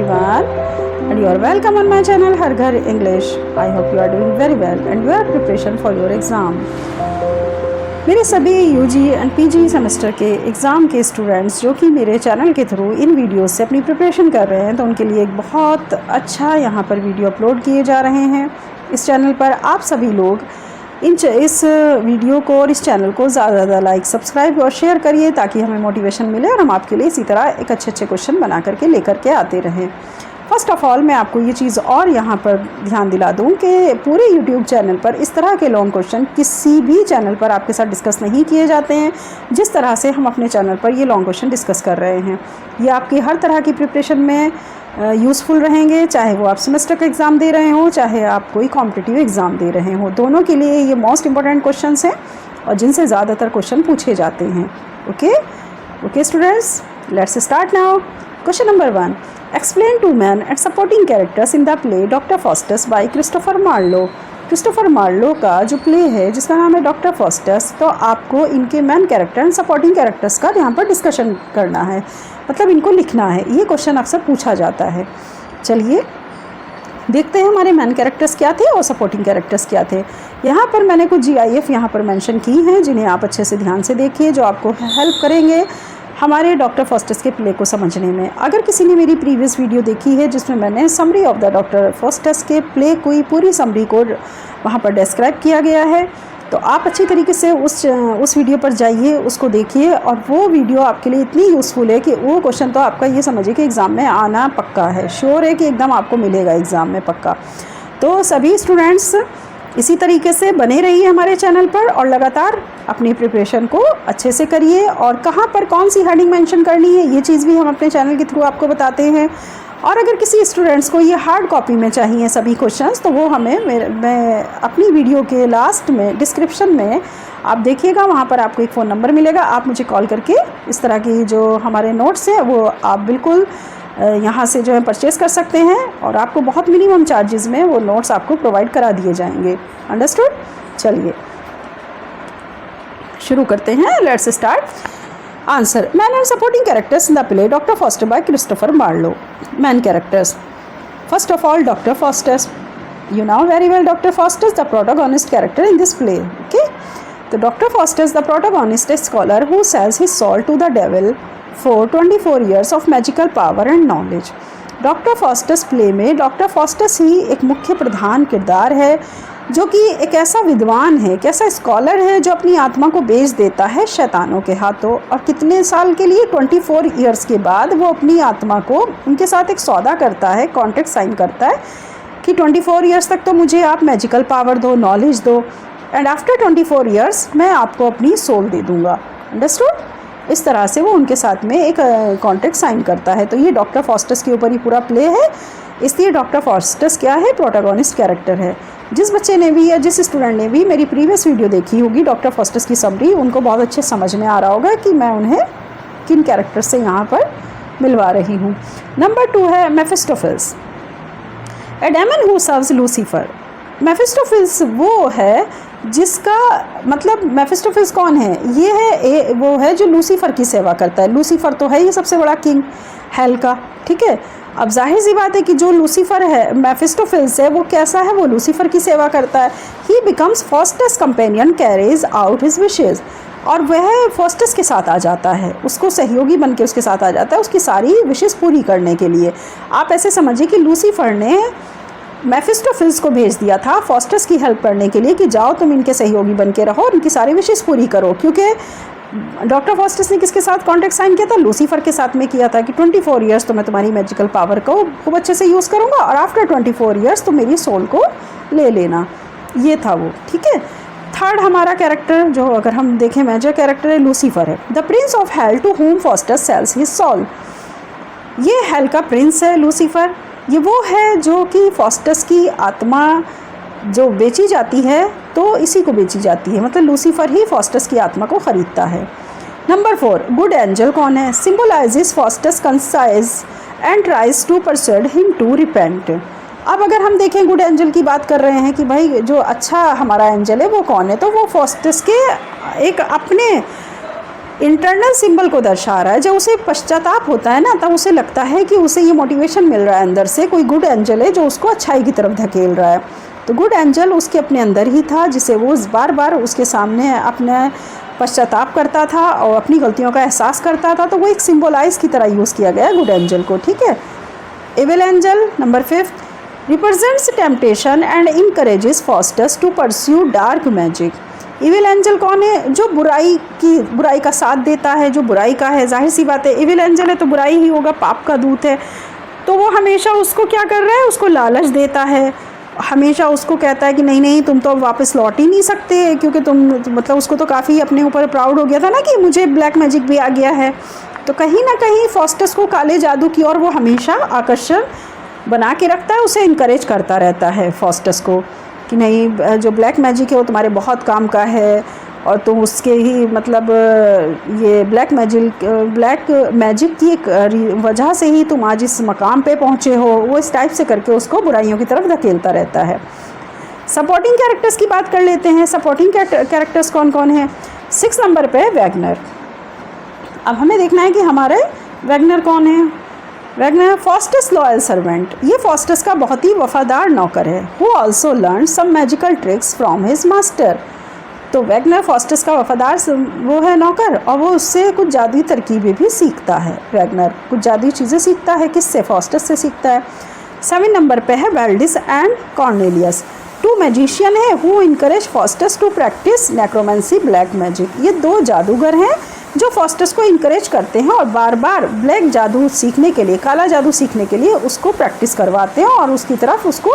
everyone, and you are welcome on my channel हर घर English. I hope you are doing very well and you are preparation for your exam. मेरे सभी UG and PG semester के exam के students जो कि मेरे channel के through इन videos से अपनी प्रिपरेशन कर रहे हैं, तो उनके लिए एक बहुत अच्छा यहाँ पर वीडियो अपलोड किए जा रहे हैं इस चैनल पर। आप सभी लोग इस वीडियो को और इस चैनल को ज़्यादा से ज़्यादा लाइक, सब्सक्राइब और शेयर करिए ताकि हमें मोटिवेशन मिले और हम आपके लिए इसी तरह एक अच्छे क्वेश्चन बना करके लेकर के आते रहें। फ़र्स्ट ऑफ़ ऑल मैं आपको ये चीज़ और यहाँ पर ध्यान दिला दूँ कि पूरे यूट्यूब चैनल पर इस तरह के लॉन्ग क्वेश्चन किसी भी चैनल पर आपके साथ डिस्कस नहीं किए जाते हैं जिस तरह से हम अपने चैनल पर ये लॉन्ग क्वेश्चन डिस्कस कर रहे हैं। ये आपकी हर तरह की प्रिपरेशन में यूज़फुल रहेंगे, चाहे वो आप सेमेस्टर का एग्ज़ाम दे रहे हो, चाहे आप कोई कॉम्पिटिटिव एग्ज़ाम दे रहे हो, दोनों के लिए ये मोस्ट इंपॉर्टेंट क्वेश्चंस हैं और जिनसे ज़्यादातर क्वेश्चन पूछे जाते हैं। Okay students, let's start now. Question number 1, explain two main and supporting characters in the play Doctor Faustus by Christopher Marlowe. Christopher Marlowe का जो प्ले है जिसका नाम है डॉक्टर फॉस्टस, तो आपको इनके man character and supporting characters का यहाँ पर डिस्कशन करना है, मतलब इनको लिखना है। ये क्वेश्चन अक्सर पूछा जाता है। चलिए देखते हैं हमारे मैन कैरेक्टर्स क्या थे और सपोर्टिंग कैरेक्टर्स क्या थे। यहाँ पर मैंने कुछ GIF यहाँ पर मेंशन की हैं जिन्हें आप अच्छे से ध्यान से देखिए, जो आपको हेल्प करेंगे हमारे डॉक्टर फॉस्टस के प्ले को समझने में। अगर किसी ने मेरी प्रीवियस वीडियो देखी है जिसमें मैंने summary of the doctor Faustus के प्ले की पूरी समरी को वहाँ पर डिस्क्राइब किया गया है, तो आप अच्छी तरीके से उस वीडियो पर जाइए, उसको देखिए और वो वीडियो आपके लिए इतनी यूज़फुल है कि वो क्वेश्चन तो आपका ये समझिए कि एग्ज़ाम में आना पक्का है, श्योर है कि एकदम आपको मिलेगा एग्ज़ाम में पक्का। तो सभी स्टूडेंट्स इसी तरीके से बने रहिए हमारे चैनल पर और लगातार अपनी प्रिपरेशन को अच्छे से करिए। और कहाँ पर कौन सी हेडिंग मेंशन करनी है ये चीज़ भी हम अपने चैनल के थ्रू आपको बताते हैं। और अगर किसी स्टूडेंट्स को ये हार्ड कॉपी में चाहिए सभी क्वेश्चंस, तो वो हमें मैं अपनी वीडियो के लास्ट में डिस्क्रिप्शन में आप देखिएगा, वहाँ पर आपको एक फ़ोन नंबर मिलेगा। आप मुझे कॉल करके इस तरह की जो हमारे नोट्स हैं वो आप बिल्कुल यहाँ से जो है परचेज़ कर सकते हैं और आपको बहुत मिनिमम चार्जेस में वो नोट्स आपको प्रोवाइड करा दिए जाएंगे। अंडरस्टूड? चलिए शुरू करते हैं। Let's start. Answer, main and supporting characters in the play Doctor Faustus by Christopher Marlowe. Main characters, first of all Doctor Faustus. You know very well Dr. Faustus, the protagonist character in this play. Okay, so Dr. Faustus, the protagonist, a scholar who sells his soul to the devil for 24 years of magical power and knowledge. Doctor Faustus play में doctor Faustus ही एक मुख्य प्रधान किरदार है जो कि एक ऐसा विद्वान है, एक ऐसा स्कॉलर है जो अपनी आत्मा को बेच देता है शैतानों के हाथों। और कितने साल के लिए? 24 ईयर्स के बाद वो अपनी आत्मा को उनके साथ एक सौदा करता है, कॉन्ट्रैक्ट साइन करता है कि 24 ईयर्स तक तो मुझे आप मैजिकल पावर दो, नॉलेज दो, एंड आफ्टर 24 ईयर्स मैं आपको अपनी सोल दे दूँगा। अंडरस्टूड? इस तरह से वो उनके साथ में एक कॉन्ट्रैक्ट साइन करता है। तो ये डॉक्टर फॉस्टस के ऊपर ही पूरा प्ले है, इसलिए डॉक्टर फॉस्टस क्या है? प्रोटैगनिस्ट कैरेक्टर है। जिस बच्चे ने भी या जिस स्टूडेंट ने भी मेरी प्रीवियस वीडियो देखी होगी डॉक्टर फॉस्टस की समरी, उनको बहुत अच्छे समझ में आ रहा होगा कि मैं उन्हें किन कैरेक्टर से यहाँ पर मिलवा रही हूँ। नंबर 2 है मेफिस्टोफेल्स, ए डेमन हू सर्व्स लूसीफर। मेफिस्टोफेल्स वो है जिसका मतलब, मेफिस्टोफेल्स कौन है? ये है वो है जो लूसीफर की सेवा करता है। लूसीफर तो है ये सबसे बड़ा किंग हेल का, ठीक है। अब जाहिर सी बात है कि जो लूसीफर है, मेफिस्टोफेल्स है, वो कैसा है? वो लूसीफर की सेवा करता है। ही becomes Faustus companion, carries out his wishes, और वह फॉस्टस के साथ आ जाता है, उसको सहयोगी बन के उसके साथ आ जाता है उसकी सारी विशेज़ पूरी करने के लिए। आप ऐसे समझिए कि लूसीफर ने मेफिस्टोफेल्स को भेज दिया था फॉस्टस की हेल्प करने के लिए कि जाओ तुम इनके सहयोगी बन के रहो और इनकी सारी विशेज़ पूरी करो, क्योंकि डॉक्टर फॉस्टस ने किसके साथ कॉन्ट्रैक्ट साइन किया था? लूसीफर के साथ में किया था कि 24 ईयर्स तो मैं तुम्हारी मैजिकल पावर को खूब अच्छे से यूज़ करूँगा और आफ्टर 24 ईयर्स तो मेरी सोल को ले लेना। ये था वो, ठीक है। थर्ड हमारा कैरेक्टर जो अगर हम देखें मेजर कैरेक्टर है, लूसीफर है, the prince of hell to whom Faustus sells his soul. ये हेल का प्रिंस है लूसीफर। ये वो है जो कि फॉस्टस की आत्मा जो बेची जाती है तो इसी को बेची जाती है, मतलब लूसीफर ही फॉस्टस की आत्मा को ख़रीदता है। नंबर 4, गुड एंजल कौन है? Symbolizes Faustus conscience and tries to persuade him to repent. अब अगर हम देखें गुड एंजल की बात कर रहे हैं कि भाई जो अच्छा हमारा एंजल है वो कौन है, तो वो फॉस्टस के एक अपने इंटरनल सिंबल को दर्शा रहा है। जब उसे पश्चाताप होता है ना, तब उसे लगता है कि उसे ये मोटिवेशन मिल रहा है अंदर से, कोई गुड एंजल है जो उसको अच्छाई की तरफ धकेल रहा है। तो गुड एंजल उसके अपने अंदर ही था, जिसे वो बार बार उसके सामने अपने पश्चाताप करता था और अपनी गलतियों का एहसास करता था। तो वो एक सिम्बोलाइज की तरह यूज़ किया गया है गुड एंजल को, ठीक है। Evil angel number 5 represents temptation and encourages Faustus to pursue dark magic. Evil angel कौन है? जो बुराई का साथ देता है, जो बुराई का है। जाहिर सी बात है, इविल एंजल है तो बुराई ही होगा, पाप का दूत है। तो वो हमेशा उसको क्या कर रहा है, उसको लालच देता है, हमेशा उसको कहता है कि नहीं नहीं तुम तो वापस लौट ही नहीं सकते, क्योंकि तुम मतलब उसको तो काफ़ी अपने ऊपर प्राउड हो गया था ना कि मुझे ब्लैक मैजिक भी आ गया है। तो कहीं ना कहीं फॉस्टस को काले जादू की ओर वो हमेशा आकर्षण बना के रखता है, उसे इनकरेज करता रहता है फॉस्टस को कि नहीं जो ब्लैक मैजिक है वो तुम्हारे बहुत काम का है और तुम उसके ही मतलब ये ब्लैक मैजिक की एक वजह से ही तुम आज इस मकाम पे पहुँचे हो। वो इस टाइप से करके उसको बुराइयों की तरफ धकेलता रहता है। सपोर्टिंग कैरेक्टर्स की बात कर लेते हैं। सपोर्टिंग कैरेक्टर्स कौन कौन है? 6 नंबर पे वैगनर। अब हमें देखना है कि हमारे वैगनर कौन है। वैगनर फॉस्टस लॉयल सर्वेंट, ये फॉस्टस का बहुत ही वफादार नौकर है। Who also learn some magical tricks from his master. तो वैगनर फॉस्टस का वफादार वो है नौकर, और वो उससे कुछ जादुई तरकीबें भी सीखता है। वैगनर कुछ जादुई चीज़ें सीखता है, किससे? फॉस्टस से सीखता है। 7 नंबर पे है वेल्डिस एंड कॉर्नेलियस। 2 मैजिशियन है who encourage Faustus to practice necromancy black magic. ये 2 जादूगर हैं जो फॉस्टस को इनकरेज करते हैं और बार बार ब्लैक जादू सीखने के लिए, काला जादू सीखने के लिए उसको प्रैक्टिस करवाते हैं और उसकी तरफ उसको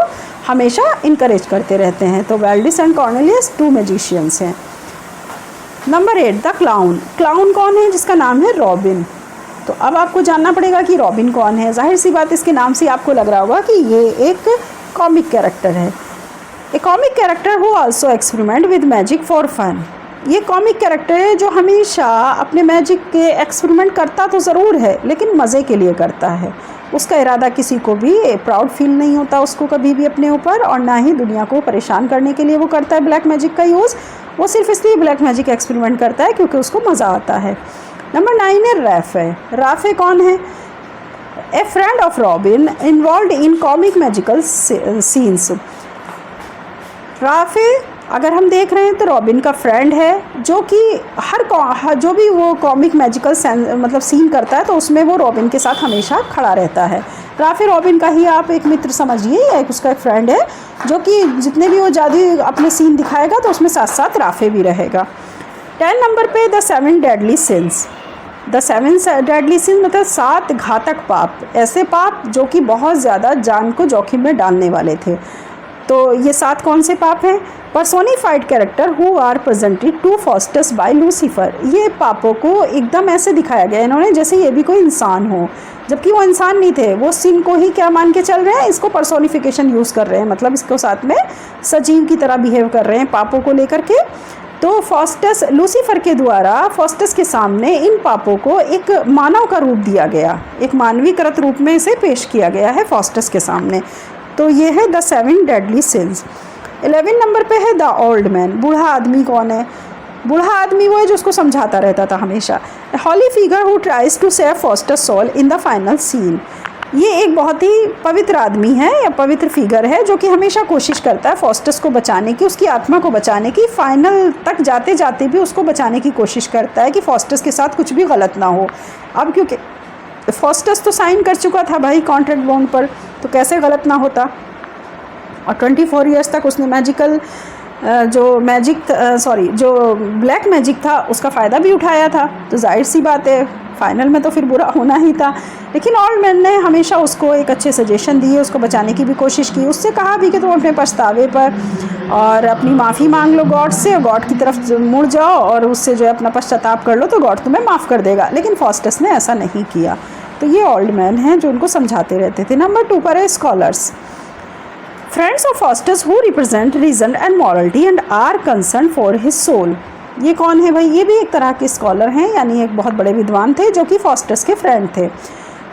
हमेशा इनकरेज करते रहते हैं। तो वेल्डिस एंड कॉर्नेलियस 2 मैजिशियंस हैं। Number 8 the clown. क्लाउन कौन है? जिसका नाम है रॉबिन। तो अब आपको जानना पड़ेगा कि रॉबिन कौन है। जाहिर सी बात, इसके नाम से आपको लग रहा होगा कि ये एक कॉमिक कैरेक्टर है। A comic character who also experiment with magic for fun. ये कॉमिक कैरेक्टर है जो हमेशा अपने मैजिक के एक्सपेरिमेंट करता तो ज़रूर है, लेकिन मज़े के लिए करता है। उसका इरादा किसी को भी प्राउड फील नहीं होता उसको कभी भी अपने ऊपर, और ना ही दुनिया को परेशान करने के लिए वो करता है ब्लैक मैजिक का यूज़। वो सिर्फ इसलिए ब्लैक मैजिक एक्सपेरिमेंट करता है क्योंकि उसको मज़ा आता है। नंबर 9 है राफे। राफे कौन है? ए friend of robin involve in comic magical scenes. Rafe अगर हम देख रहे हैं तो रॉबिन का फ्रेंड है, जो कि जो भी वो कॉमिक मैजिकल मतलब सीन करता है तो उसमें वो रॉबिन के साथ हमेशा खड़ा रहता है। राफे रॉबिन का ही आप एक मित्र समझिए, या उसका एक फ्रेंड है जो कि जितने भी वो जादू अपने सीन दिखाएगा तो उसमें साथ साथ राफे भी रहेगा। 10 नंबर पे the 7 deadly since. The 7 deadly since मतलब 7 घातक पाप, ऐसे पाप जो कि बहुत ज़्यादा जान को जोखिम में डालने वाले थे। तो ये 7 कौन से पाप हैं? Personified character who are presented to Faustus by Lucifer. ये पापों को एकदम ऐसे दिखाया गया इन्होंने जैसे ये भी कोई इंसान हो, जबकि वो इंसान नहीं थे। वो सिन को ही क्या मान के चल रहे हैं, इसको पर्सोनिफिकेशन यूज़ कर रहे हैं, मतलब इसको साथ में सजीव की तरह बिहेव कर रहे हैं पापों को लेकर के। तो फॉस्टस लूसीफर के द्वारा फॉस्टस के सामने इन पापों को एक मानव का रूप दिया गया, एक मानवीकृत रूप में इसे पेश किया गया है फॉस्टस के सामने। तो ये है द 7 डेडली सिंस। 11 नंबर पे है द ओल्ड मैन। बूढ़ा आदमी कौन है? बूढ़ा आदमी वो है जो उसको समझाता रहता था हमेशा। Holy figure who tries to save Faustus soul in the final scene. ये एक बहुत ही पवित्र आदमी है या पवित्र फिगर है जो कि हमेशा कोशिश करता है फॉस्टस को बचाने की, उसकी आत्मा को बचाने की। फाइनल तक जाते जाते भी उसको बचाने की कोशिश करता है कि फॉस्टस के साथ कुछ भी गलत ना हो। अब क्योंकि फॉस्टस तो साइन कर चुका था भाई कॉन्ट्रैक्ट बॉन्ड पर, तो कैसे गलत ना होता। और 24 ईयर्स तक उसने मैजिकल जो ब्लैक मैजिक था उसका फ़ायदा भी उठाया था। तो जाहिर सी बात है फाइनल में तो फिर बुरा होना ही था। लेकिन ओल्ड मैन ने हमेशा उसको एक अच्छे सजेशन दिए, उसको बचाने की भी कोशिश की। उससे कहा भी कि तुम अपने पछतावे पर और अपनी माफ़ी मांग लो गॉड से, और गॉड की तरफ मुड़ जाओ और उससे जो है अपना पश्चाताप कर लो तो गॉड तुम्हें माफ़ कर देगा। लेकिन फॉस्टस ने ऐसा नहीं किया। तो ये ओल्ड मैन हैं जो उनको समझाते रहते थे। नंबर 2 पर है scholars. Friends of Faustus who represent reason and morality and are concern for his soul. ये कौन है भाई? ये भी एक तरह के स्कॉलर हैं, यानी एक बहुत बड़े विद्वान थे जो कि फॉस्टस के फ्रेंड थे।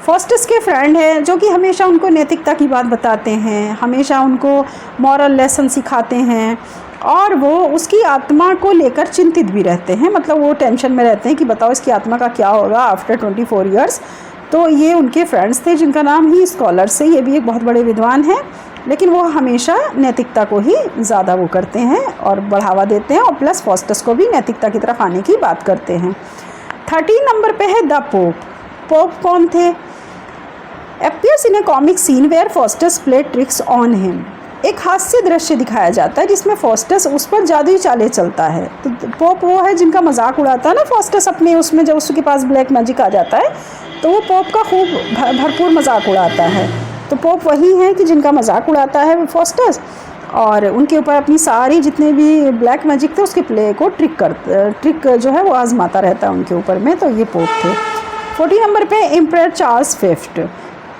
फॉस्टस के फ्रेंड हैं जो कि हमेशा उनको नैतिकता की बात बताते हैं, हमेशा उनको मॉरल लेसन सिखाते हैं और वो उसकी आत्मा को लेकर चिंतित भी रहते हैं, मतलब वो टेंशन में रहते हैं कि बताओ इसकी आत्मा का क्या होगा आफ्टर 24 ईयर्स। तो ये उनके फ्रेंड्स थे जिनका नाम ही स्कॉलर्स है, ये भी एक बहुत बड़े विद्वान हैं, लेकिन वो हमेशा नैतिकता को ही ज़्यादा वो करते हैं और बढ़ावा देते हैं, और प्लस फॉस्टस को भी नैतिकता की तरफ आने की बात करते हैं। 13 नंबर पे है द पोप। पोप कौन थे? Appears in a comic scene where Faustus play tricks on him. एक हास्य दृश्य दिखाया जाता है जिसमें फॉस्टस उस पर जादुई चालें चलता है। तो पोप वो है जिनका मजाक उड़ाता है ना फॉस्टस अपने उसमें, जब उसके पास ब्लैक मैजिक आ जाता है तो वो पोप का खूब भरपूर मजाक उड़ाता है। तो पोप वही है कि जिनका मजाक उड़ाता है फॉस्टस, और उनके ऊपर अपनी सारी जितने भी ब्लैक मैजिक थे उसके प्ले को ट्रिक जो है वो आजमाता रहता है उनके ऊपर में। तो ये पोप थे। 40 नंबर पे एम्परर चार्ल्स फिफ्थ।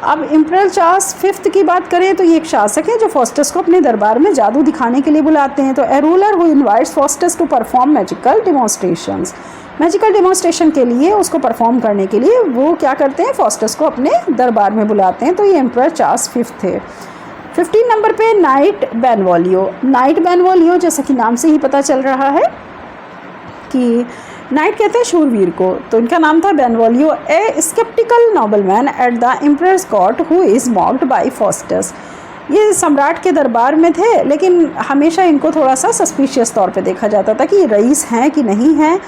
अब एम्परर चार्ल्स फिफ्थ की बात करें तो ये एक शासक है जो फॉस्टस को अपने दरबार में जादू दिखाने के लिए बुलाते हैं। तो a ruler who invites Faustus to perform magical demonstrations. Magical demonstration के लिए, उसको परफॉर्म करने के लिए वो क्या करते हैं, फॉस्टस को अपने दरबार में बुलाते हैं। तो ये एम्परर चार्ल्स फिफ्थ थे। 15 नंबर पे नाइट बेनवॉलियो। नाइट बेनवॉलियो जैसा कि नाम से ही पता चल रहा है कि नाइट कहते हैं शूरवीर को, तो इनका नाम था Benvolio, a sceptical nobleman at the emperor's court who is mocked by Faustus. ये सम्राट के दरबार में थे, लेकिन हमेशा इनको थोड़ा सा सस्पिशियस तौर पे देखा जाता था कि ये रईस हैं कि नहीं हैं,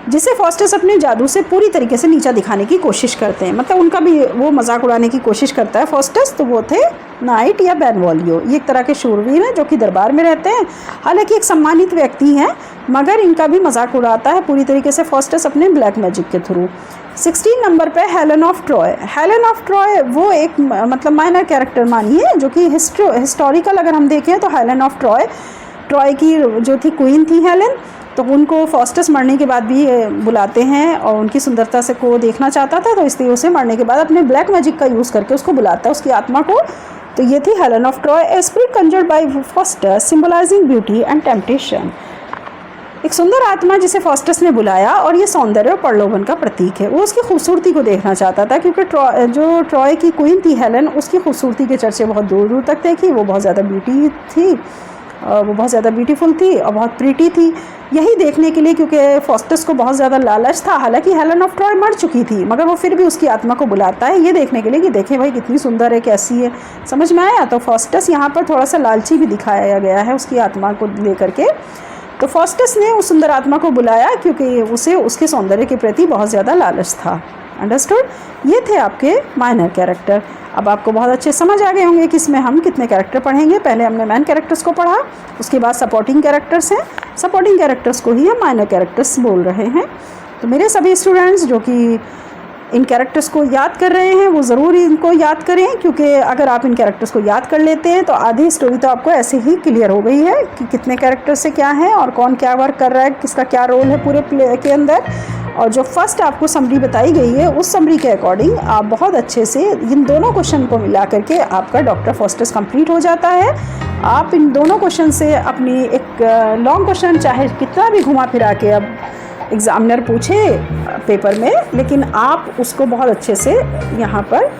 जिसे फॉस्टस अपने जादू से पूरी तरीके से नीचा दिखाने की कोशिश करते हैं, मतलब उनका भी वो मजाक उड़ाने की कोशिश करता है फॉस्टस। तो वो थे नाइट या बेनवॉलियो। ये एक तरह के शूरवीर हैं जो कि दरबार में रहते हैं, हालांकि एक सम्मानित व्यक्ति हैं, मगर इनका भी मजाक उड़ाता है पूरी तरीके से फॉस्टस अपने ब्लैक मैजिक के थ्रू। 16 नंबर पे Helen of Troy. Helen of Troy वो एक मतलब माइनर कैरेक्टर मानिए, जो कि हिस्टोरिकल अगर हम देखें तो हेलेन ऑफ ट्रॉय की जो थी क्वीन थी हेलेन, तो उनको फॉस्टस मरने के बाद भी बुलाते हैं और उनकी सुंदरता से को देखना चाहता था, तो इसलिए उसे मरने के बाद अपने ब्लैक मैजिक का यूज़ करके उसको बुलाता है, उसकी आत्मा को। तो ये थी Helen of Troy, a spirit conjured by Faustus symbolizing beauty and temptation. एक सुंदर आत्मा जिसे फॉस्टस ने बुलाया, और ये सौंदर्य और प्रलोभन का प्रतीक है। वो उसकी खूबसूरती को देखना चाहता था, क्योंकि जो ट्रॉय की क्वीन थी हेलेन, उसकी खूबसूरती के चर्चे बहुत दूर दूर तक थे कि वो बहुत ज़्यादा ब्यूटी थी, वो बहुत ज़्यादा ब्यूटीफुल थी और बहुत प्रीटी थी। यही देखने के लिए, क्योंकि फॉस्टस को बहुत ज़्यादा लालच था, हालांकि हेलेन ऑफ ट्रॉय मर चुकी थी, मगर वो फिर भी उसकी आत्मा को बुलाता है ये देखने के लिए कि देखें भाई कितनी सुंदर है, कैसी है। समझ में आया? तो फॉस्टस यहाँ पर थोड़ा सा लालची भी दिखाया गया है उसकी आत्मा को लेकर के। तो फॉस्टस ने उस सुंदर आत्मा को बुलाया क्योंकि उसे उसके सौंदर्य के प्रति बहुत ज़्यादा लालच था। अंडरस्टूड? ये थे आपके माइनर कैरेक्टर। अब आपको बहुत अच्छे समझ आ गए होंगे कि इसमें हम कितने कैरेक्टर पढ़ेंगे। पहले हमने मेन कैरेक्टर्स को पढ़ा, उसके बाद सपोर्टिंग कैरेक्टर्स हैं, सपोर्टिंग कैरेक्टर्स को ही हम माइनर कैरेक्टर्स बोल रहे हैं। तो मेरे सभी स्टूडेंट्स जो कि इन कैरेक्टर्स को याद कर रहे हैं वो ज़रूर इनको याद करें, क्योंकि अगर आप इन कैरेक्टर्स को याद कर लेते हैं तो आधी स्टोरी तो आपको ऐसे ही क्लियर हो गई है कि कितने कैरेक्टर से क्या है और कौन क्या वर्क कर रहा है, किसका क्या रोल है पूरे प्ले के अंदर। और जो फर्स्ट आपको समरी बताई गई है उस समरी के अकॉर्डिंग आप बहुत अच्छे से इन दोनों क्वेश्चन को मिला करके आपका डॉक्टर फॉस्टस कंप्लीट हो जाता है। आप इन दोनों क्वेश्चन से अपनी एक लॉन्ग क्वेश्चन चाहे कितना भी घुमा फिरा के अब एग्ज़ामिनर पूछे पेपर में, लेकिन आप उसको बहुत अच्छे से यहाँ पर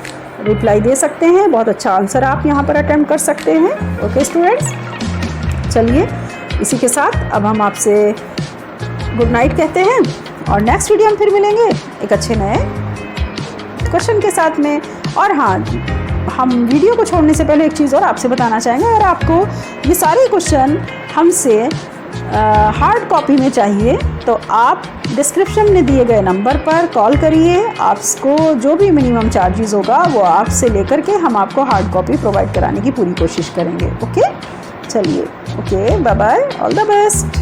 रिप्लाई दे सकते हैं, बहुत अच्छा आंसर आप यहाँ पर अटेम्प्ट कर सकते हैं। ओके स्टूडेंट्स, चलिए इसी के साथ अब हम आपसे गुड नाइट कहते हैं और नेक्स्ट वीडियो हम फिर मिलेंगे एक अच्छे नए क्वेश्चन के साथ में। और हाँ, हम वीडियो को छोड़ने से पहले एक चीज़ और आपसे बताना चाहेंगे, अगर आपको ये सारे क्वेश्चन हमसे हार्ड कॉपी में चाहिए तो आप डिस्क्रिप्शन में दिए गए नंबर पर कॉल करिए। आपको जो भी मिनिमम चार्जेस होगा वो आपसे लेकर के हम आपको हार्ड कॉपी प्रोवाइड कराने की पूरी कोशिश करेंगे। ओके, चलिए, okay, bye bye, all the best.